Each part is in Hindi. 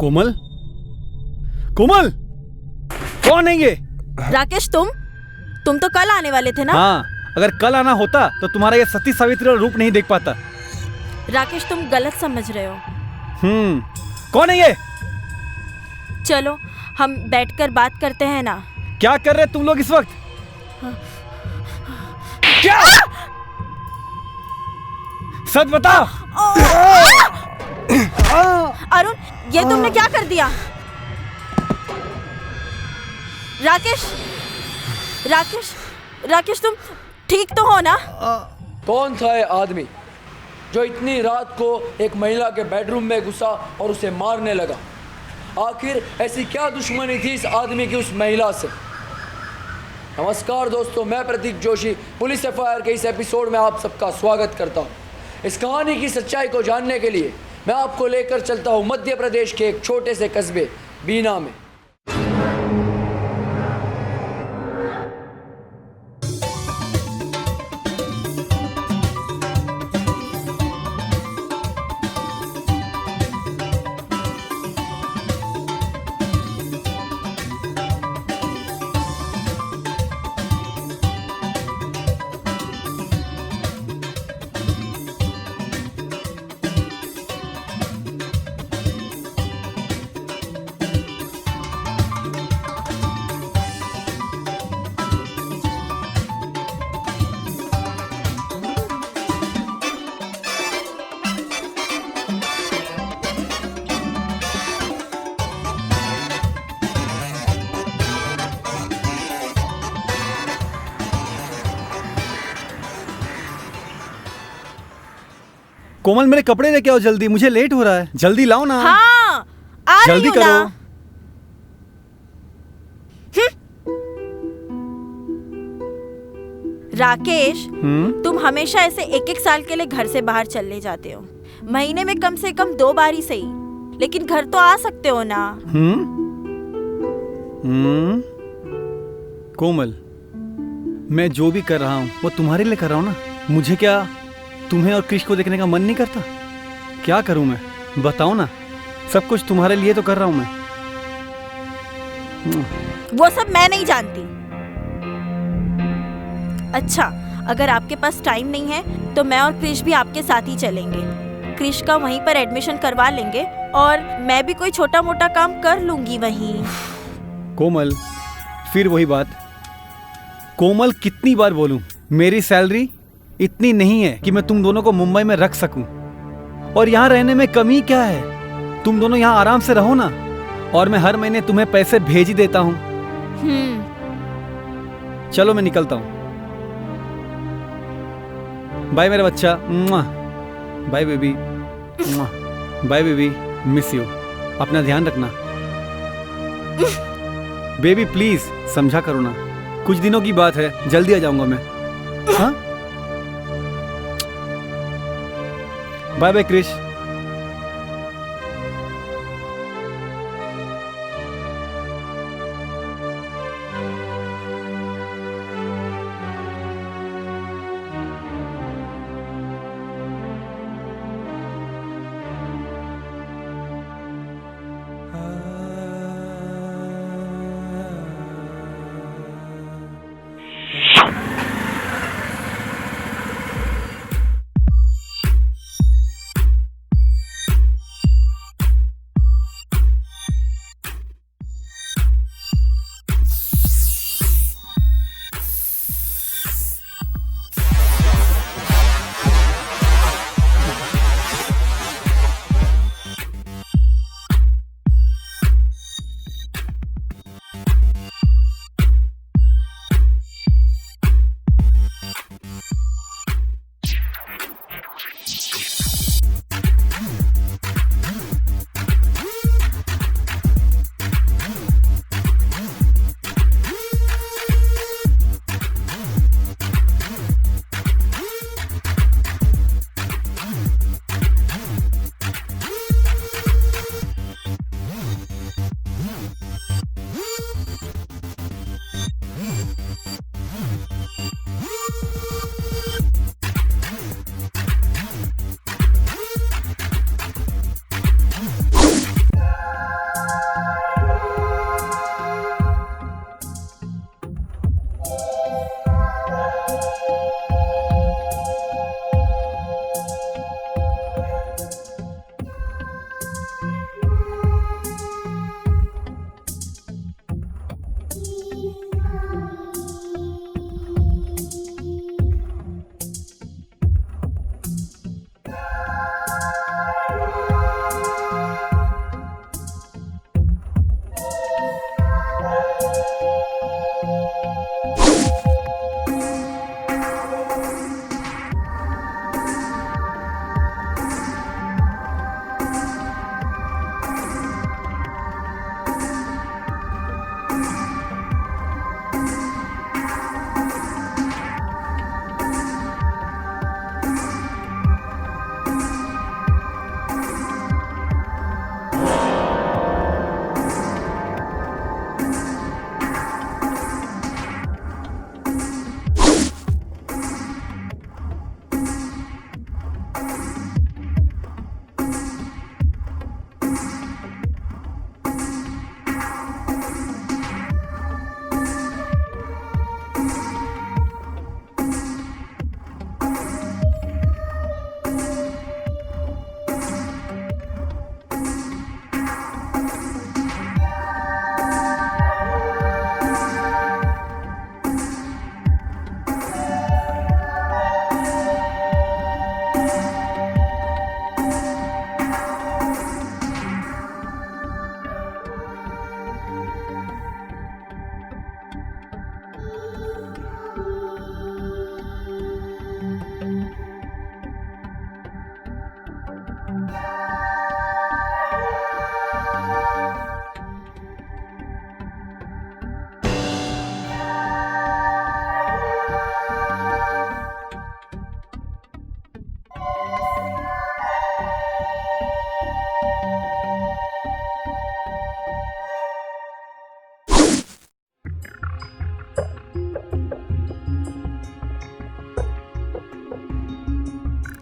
कोमल, कोमल, कौन है ये? राकेश, तुम तो कल आने वाले थे ना? हाँ, अगर कल आना होता तो तुम्हारा ये सती सावित्री वाला रूप नहीं देख पाता। राकेश, तुम गलत समझ रहे हो। कौन है ये? चलो हम बैठकर बात करते हैं ना। क्या कर रहे तुम लोग इस वक्त? क्या? सच बताओ। अरुण, ये तुमने क्या कर दिया? राकेश, राकेश, राकेश, तुम ठीक तो हो ना? कौन था ये आदमी जो इतनी रात को एक महिला के बेडरूम में घुसा और उसे मारने लगा? आखिर ऐसी क्या दुश्मनी थी इस आदमी की उस महिला से? नमस्कार दोस्तों, मैं प्रतीक जोशी पुलिस एफआईआर के इस एपिसोड में आप सबका स्वागत करता हूं। इस कहानी की सच्चाई को जानने के लिए मैं आपको लेकर चलता हूं मध्य प्रदेश के एक छोटे से कस्बे बीना में। कोमल, मेरे कपड़े लेके आओ जल्दी, मुझे लेट हो रहा है। जल्दी लाओ ना। हाँ, आ रही जल्दी हूँ करो। ना। राकेश, तुम हमेशा ऐसे एक एक साल के लिए घर से बाहर चले जाते हो। महीने में कम से कम 2 बार ही सही, लेकिन घर तो आ सकते हो ना। कोमल, मैं जो भी कर रहा हूँ वो तुम्हारे लिए कर रहा हूँ ना। मुझे क्या तुम्हें और क्रिश को देखने का मन नहीं करता? क्या करूँ मैं, बताओ ना। सब कुछ तुम्हारे लिए तो कर रहा हूँ मैं। वो सब मैं नहीं जानती। अच्छा, अगर आपके पास टाइम नहीं है तो मैं और क्रिश भी आपके साथ ही चलेंगे। क्रिश का वहीं पर एडमिशन करवा लेंगे और मैं भी कोई छोटा मोटा काम कर लूंगी वहीं। कोमल, फिर वही बात। कोमल, कितनी बार बोलूं, मेरी सैलरी इतनी नहीं है कि मैं तुम दोनों को मुंबई में रख सकूं। और यहाँ रहने में कमी क्या है? तुम दोनों यहाँ आराम से रहो ना, और मैं हर महीने तुम्हें पैसे भेज ही देता हूँ। चलो मैं निकलता हूँ। बाय मेरा बच्चा। Bye baby. Bye baby, miss you. अपना ध्यान रखना बेबी, प्लीज समझा करो ना। कुछ दिनों की बात है, जल्दी आ जाऊंगा मैं। हाँ, बाय बाय क्रिश।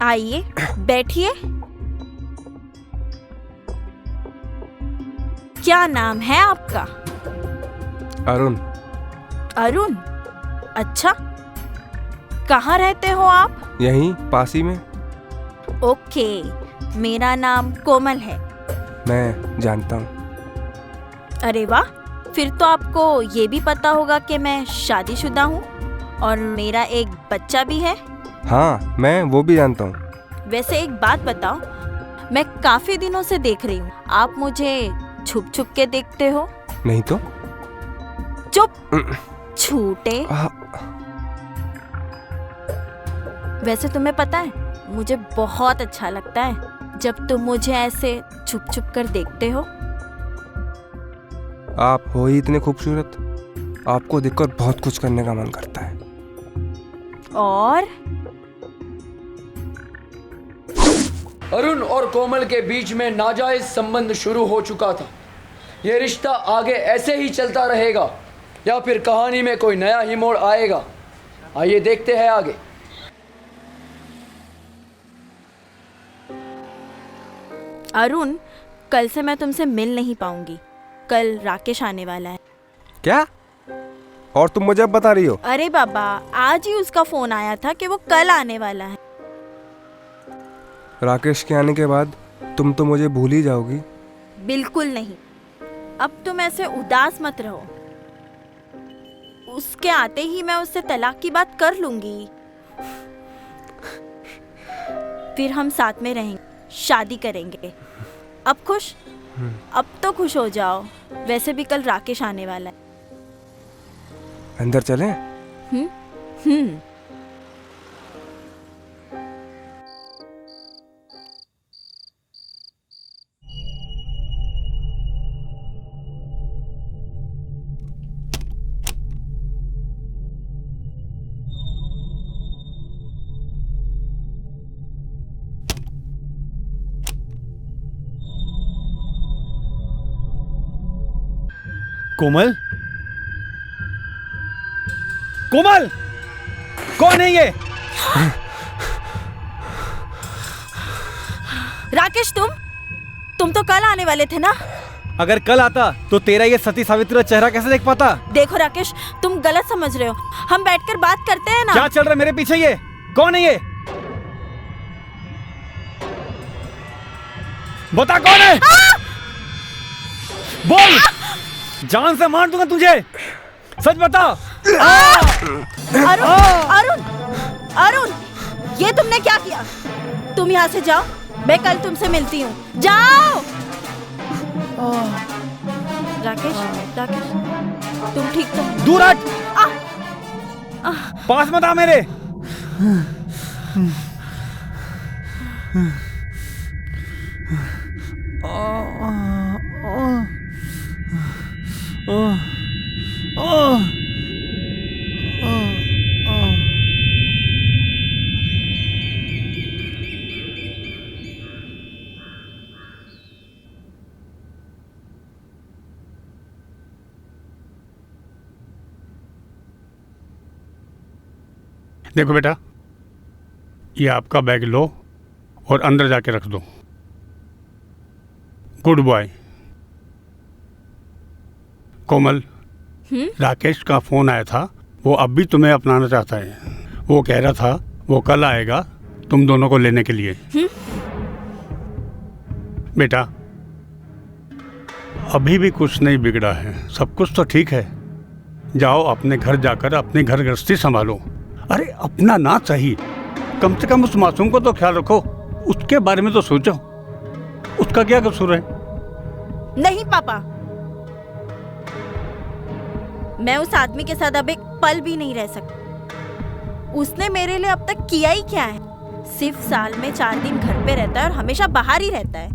आइए बैठिए। क्या नाम है आपका? अरुण। अरुण? अच्छा, कहाँ रहते हो आप? यहीं पास ही में। ओके, मेरा नाम कोमल है। मैं जानता हूँ। अरे वाह, फिर तो आपको ये भी पता होगा कि मैं शादीशुदा हूँ और मेरा एक बच्चा भी है। हाँ, मैं वो भी जानता हूँ। वैसे एक बात बताओ, मैं काफी दिनों से देख रही हूँ, आप मुझे छुप छुप के देखते हो। नहीं तो? चुप, छूटे। वैसे तुम्हें पता है, मुझे बहुत अच्छा लगता है जब तुम मुझे ऐसे छुप छुप कर देखते हो। आप हो ही इतने खूबसूरत, आपको देखकर बहुत कुछ करने का मन करता है। और अरुण और कोमल के बीच में नाजायज संबंध शुरू हो चुका था। यह रिश्ता आगे ऐसे ही चलता रहेगा या फिर कहानी में कोई नया ही मोड़ आएगा? आइए देखते हैं आगे। अरुण, कल से मैं तुमसे मिल नहीं पाऊंगी। कल राकेश आने वाला है। क्या? और तुम मुझे अब बता रही हो? अरे बाबा, आज ही उसका फोन आया था कि वो कल आने वाला है। राकेश के आने के बाद तुम तो मुझे भूल ही जाओगी। बिल्कुल नहीं, अब तुम ऐसे उदास मत रहो। उसके आते ही मैं उससे तलाक की बात कर लूंगी। फिर हम साथ में रहेंगे, शादी करेंगे। अब खुश? अब तो खुश हो जाओ। वैसे भी कल राकेश आने वाला है। अंदर चलें? हम्म। कोमल? कोमल, कौन है ये? राकेश, तुम तो कल आने वाले थे ना? अगर कल आता तो तेरा ये सती सावित्री का चेहरा कैसे देख पाता? देखो राकेश, तुम गलत समझ रहे हो। हम बैठकर बात करते हैं ना। क्या चल रहा है मेरे पीछे? ये कौन है? ये बता कौन है? बोल, जान से मार दूंगा तुझे। सच बता। अरुण, अरुण, अरुण, ये तुमने क्या किया? तुम यहाँ से जाओ, मैं कल तुमसे मिलती हूँ। जाओ। राकेश, राकेश, तुम ठीक तो? दूर हट, पास मत आ मेरे। देखो बेटा, ये आपका बैग लो और अंदर जाके रख दो। Good boy. कोमल, राकेश का फोन आया था, वो अब भी तुम्हें अपनाना चाहता है। वो कह रहा था वो कल आएगा तुम दोनों को लेने के लिए। बेटा, अभी भी कुछ नहीं बिगड़ा है, सब कुछ तो ठीक है। जाओ अपने घर जाकर अपनी घर गृहस्थी संभालो। अरे अपना ना सही, कम से कम उस मासूम को तो ख्याल रखो, उसके बारे में तो सोचो। उसका क्या कसूर है? नहीं पापा, मैं उस आदमी के साथ अब एक पल भी नहीं रह सकती। उसने मेरे लिए अब तक किया ही क्या है? सिर्फ साल में 4 दिन घर पे रहता है और हमेशा बाहर ही रहता है।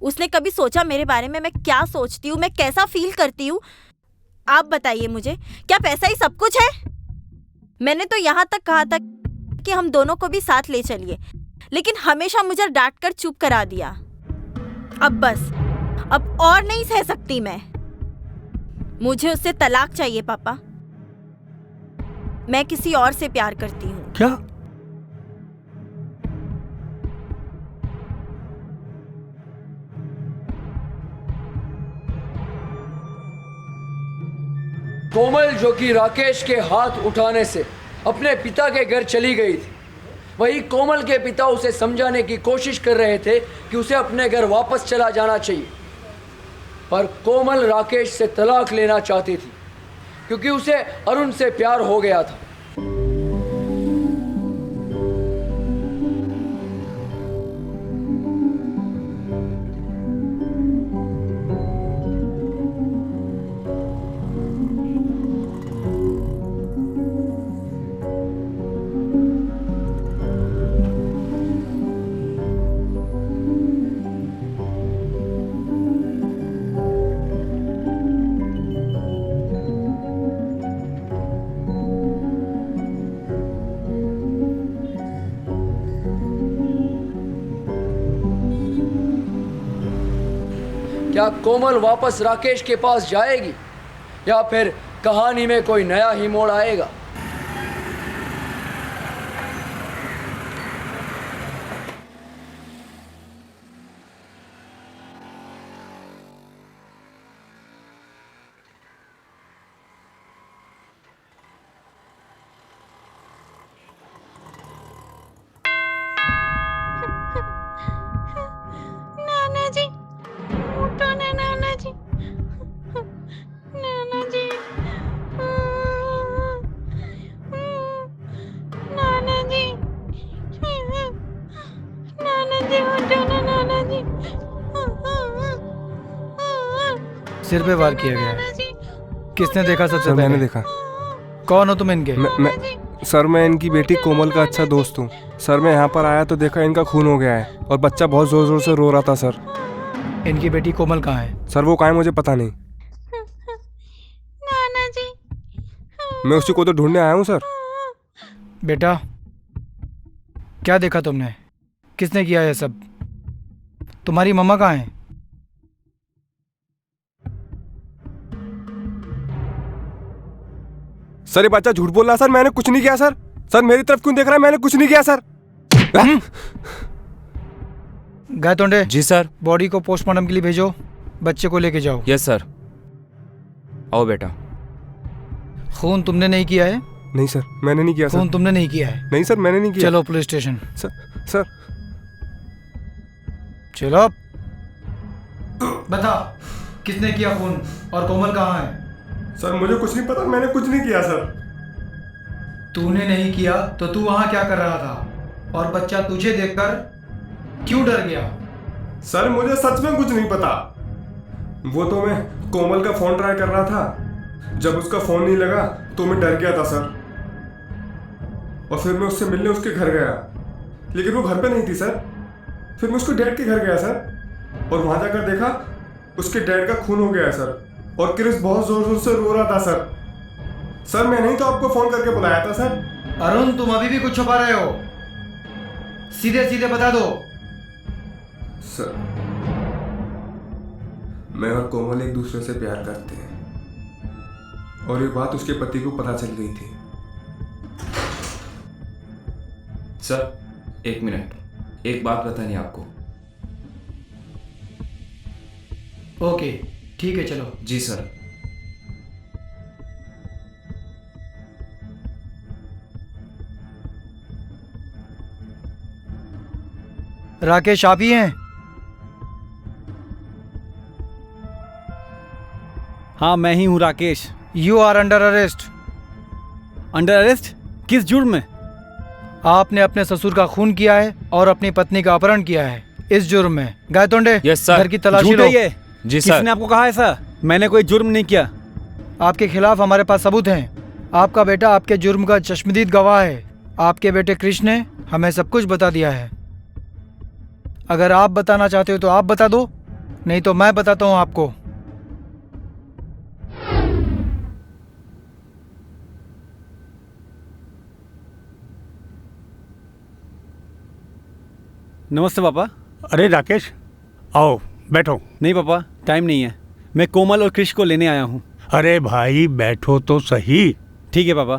उसने कभी सोचा मेरे बारे में मैं क्या सोचती हूँ, मैं कैसा फील करती हूँ? आप बताइए मुझे, क्या पैसा ही सब कुछ है? मैंने तो यहाँ तक कहा था कि हम दोनों को भी साथ ले चलिए, लेकिन हमेशा मुझे डांट कर चुप करा दिया। अब बस, अब और नहीं सह सकती मैं। मुझे उससे तलाक चाहिए पापा। मैं किसी और से प्यार करती हूँ। क्या? कोमल जो कि राकेश के हाथ उठाने से अपने पिता के घर चली गई थी, वही कोमल के पिता उसे समझाने की कोशिश कर रहे थे कि उसे अपने घर वापस चला जाना चाहिए। पर कोमल राकेश से तलाक लेना चाहती थी क्योंकि उसे अरुण से प्यार हो गया था। क्या कोमल वापस राकेश के पास जाएगी या फिर कहानी में कोई नया ही मोड़ आएगा? नाना जी, उठो ना नाना जी, नाना जी, नाना जी, नाना जी, उठो ना नाना जी, सिर पे वार किया गया नाना है। जी, किसने देखा सबसे सर मैंने पहले? देखा। कौन हो तुम इनके? सर मैं इनकी बेटी कोमल का अच्छा दोस्त हूँ। सर मैं यहाँ पर आया तो देखा इनका खून हो गया है और बच्चा बहुत जोर जोर से रो रहा था सर। इनकी बेटी कोमल कहाँ है? सर वो कहाँ है मुझे पता नहीं। नाना जी, मैं उसी को तो ढूंढने आया हूँ सर। बेटा, क्या देखा तुमने? किसने किया ये सब? तुम्हारी मम्मा कहाँ है? सर ये बच्चा झूठ बोल रहा है सर, मैंने कुछ नहीं किया सर। सर मेरी तरफ क्यों देख रहा है? मैंने कुछ नहीं किया सर। गायतोंडे, जी सर। बॉडी को पोस्टमार्टम के लिए भेजो, बच्चे को लेके जाओ। Yes sir. आओ बेटा। खून तुमने नहीं किया है? नहीं सर मैंने नहीं किया खून सर। तुमने नहीं किया है? नहीं सर मैंने नहीं किया। चलो पुलिस स्टेशन। सर चलो। बता, किसने किया खून और कोमल कहाँ है? सर मुझे कुछ नहीं पता, मैंने कुछ नहीं किया सर। तूने नहीं किया तो तू वहाँ क्या कर रहा था? और बच्चा तुझे देखकर क्यों डर गया? सर मुझे सच में कुछ नहीं पता। वो तो मैं कोमल का फोन ट्राई कर रहा था, जब उसका फोन नहीं लगा तो मैं डर गया था सर। और फिर मैं उससे मिलने उसके घर गया, लेकिन वो घर पे नहीं थी सर। फिर मैं उसके डैड के घर गया सर और वहां जाकर देखा उसके डैड का खून हो गया है सर। और क्रिस बहुत जोर जोर से रो रहा था सर। सर मैं नहीं तो आपको फोन करके बुलाया था सर। अरुण, तुम अभी भी कुछ छुपा रहे हो। सीधे सीधे बता दो। सर मैं और कोमल एक दूसरे से प्यार करते हैं और ये बात उसके पति को पता चल गई थी। सर एक मिनट, एक बात बतानी आपको। ओके ठीक है, चलो। जी सर। राकेश आप ही हैं? हाँ मैं ही हूँ Rakesh. You are under arrest. Under arrest? किस जुर्म में? आपने अपने ससुर का खून किया है और अपनी पत्नी का अपहरण किया है, इस जुर्म में। Gaitonde, yes sir. घर की तलाशी झूठ लो। है ये। जी सर। किसने आपको कहा ऐसा? मैंने कोई जुर्म नहीं किया। आपके खिलाफ हमारे पास सबूत हैं। आपका बेटा आपके जुर्म का चश्मदीद गवाह है। आपके बेटे कृष्ण ने हमें सब कुछ बता दिया है। अगर आप बताना चाहते हो तो आप बता दो, नहीं तो मैं बताता हूँ आपको। नमस्ते पापा। अरे राकेश, आओ बैठो। नहीं पापा, टाइम नहीं है। मैं कोमल और कृष को लेने आया हूँ। अरे भाई बैठो तो सही। ठीक है पापा।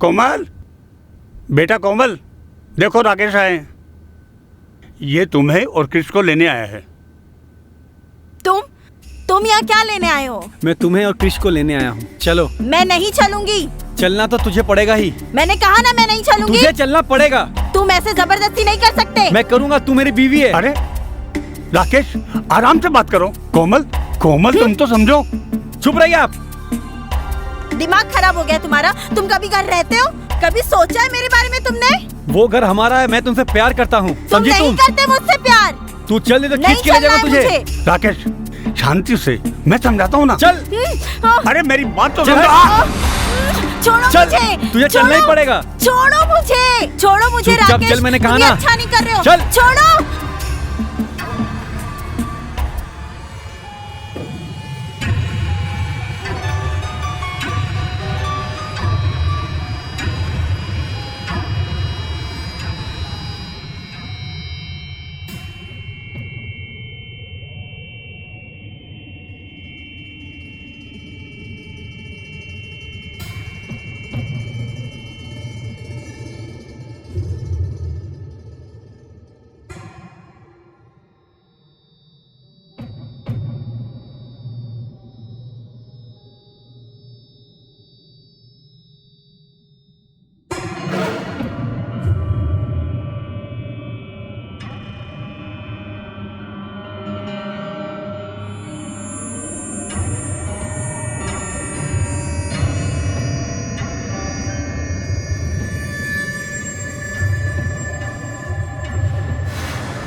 कोमल, बेटा कोमल, देखो राकेश आए हैं। ये तुम्हें और कृष को लेने आया है। तुम तुम यहाँ क्या लेने आए हो? मैं तुम्हें और क्रिश को लेने आया हूँ। चलो। मैं नहीं चलूंगी। चलना तो तुझे पड़ेगा ही। मैंने कहा ना मैं नहीं चलूंगी। तुझे चलना पड़ेगा। तुम ऐसे जबरदस्ती नहीं कर सकते। मैं करूँगा, तू मेरी बीवी है। अरे राकेश, आराम से बात करो। कोमल, कोमल तुम तो समझो। चुप रहिए आप। दिमाग खराब हो गया तुम्हारा? तुम कभी घर रहते हो? कभी सोचा है मेरे बारे में तुमने? वो घर हमारा है, मैं तुमसे प्यार करता हूँ। तुम समझी नहीं तुम? करते मुझसे प्यार। तू चल नहीं तो नहीं खींच के ले चलना जाऊंगा है तुझे। मुझे। राकेश शांति से, मैं समझाता हूँ ना। चल। अरे मेरी बात तो चल। समझो। छोड़ो चल, मुझे। तुझे चलना ही छोड़ो। पड़ेगा। छोड़ो मुझे, छोड़ो मुझे चुपचाप राकेश। चल, मैंने कहा तुम ये ना। अच्छा नहीं कर रहे हो। चल। छोड़ो।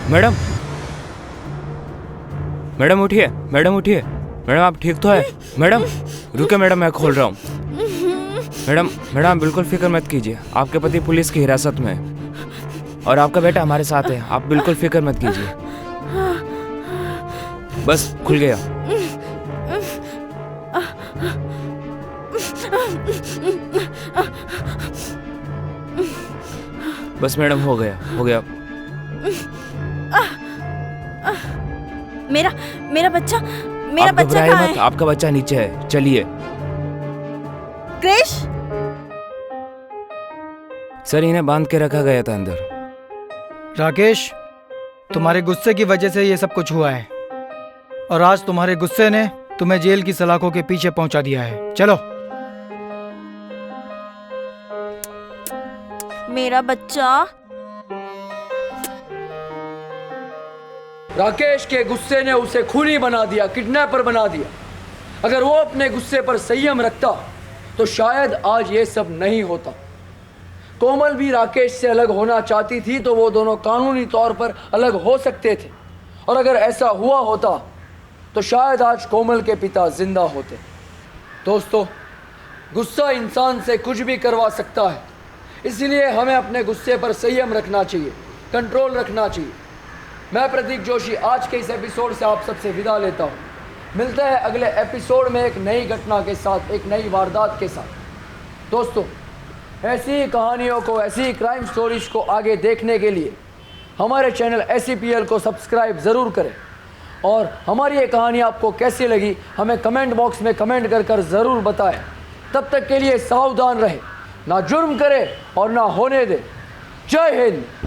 मैडम, मैडम उठिए, मैडम उठिए। मैडम आप ठीक तो है? मैडम रुके, मैडम मैं खोल रहा हूँ। मैडम, मैडम आप बिल्कुल फिक्र मत कीजिए, आपके पति पुलिस की हिरासत में है और आपका बेटा हमारे साथ है। आप बिल्कुल फिक्र मत कीजिए। बस खुल गया। बस मैडम हो गया, हो गया। मेरा बच्चा, मेरा आप बच्चा घबराइए कहाँ मत, है? आपका बच्चा नीचे है। चलिए। क्रिश, सर इन्हें बांध के रखा गया था अंदर। राकेश, तुम्हारे गुस्से की वजह से ये सब कुछ हुआ है और आज तुम्हारे गुस्से ने तुम्हें जेल की सलाखों के पीछे पहुंचा दिया है। चलो। मेरा बच्चा। राकेश के गुस्से ने उसे खूनी बना दिया, किडनैपर बना दिया। अगर वो अपने गुस्से पर संयम रखता तो शायद आज ये सब नहीं होता। कोमल भी राकेश से अलग होना चाहती थी तो वो दोनों कानूनी तौर पर अलग हो सकते थे, और अगर ऐसा हुआ होता तो शायद आज कोमल के पिता जिंदा होते। दोस्तों, गुस्सा इंसान से कुछ भी करवा सकता है, इसलिए हमें अपने गुस्से पर संयम रखना चाहिए, कंट्रोल रखना चाहिए। मैं प्रतीक जोशी आज के इस एपिसोड से आप सबसे विदा लेता हूँ। मिलते हैं अगले एपिसोड में एक नई घटना के साथ, एक नई वारदात के साथ। दोस्तों, ऐसी ही कहानियों को, ऐसी ही क्राइम स्टोरीज को आगे देखने के लिए हमारे चैनल SCPL को सब्सक्राइब ज़रूर करें, और हमारी ये कहानी आपको कैसी लगी हमें कमेंट बॉक्स में कमेंट कर ज़रूर बताएं। तब तक के लिए सावधान रहें, ना जुर्म करें और ना होने दें। जय हिंद।